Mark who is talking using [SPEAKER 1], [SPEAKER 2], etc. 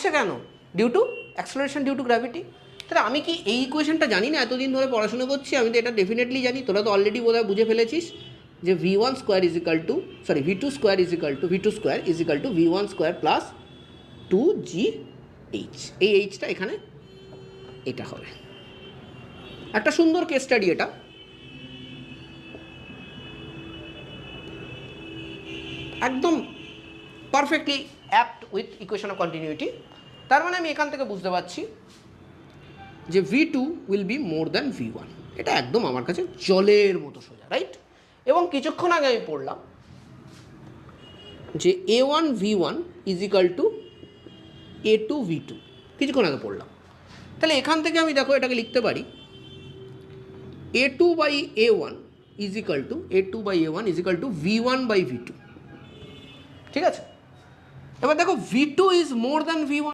[SPEAKER 1] হচ্ছে কেন? Due to acceleration due to gravity. তাহলে আমি কি এই ইকুয়েশনটা জানি না? এতদিন ধরে পড়াশোনা করছি, আমি তো এটা ডেফিনেটলি জানি। তোরা তো অলরেডি বোধহয় বুঝে ফেলেছিস যে v1 square is equal two v2 square is equal to v1 square plus 2gh। এই এইচটা এখানে এটা হবে। একটা সুন্দর কেস স্টাডি এটা। একদম perfectly apt with equation of continuity. তার মানে আমি এখান থেকে বুঝতে পারছি যে v2 will be more than v1। এটা একদম আমার কাছে জলের মতো সোজা, রাইট? এবং কিছুক্ষণ আগে আমি পড়লাম যে a1 v1 is equal two a2 v2, কিছুক্ষণ আগে পড়লাম। তাহলে এখান থেকে আমি দেখো এটাকে লিখতে পারি a2 by a1 is equal to v1 by v2। ঠিক আছে? এবার দেখো v2 is more than v1।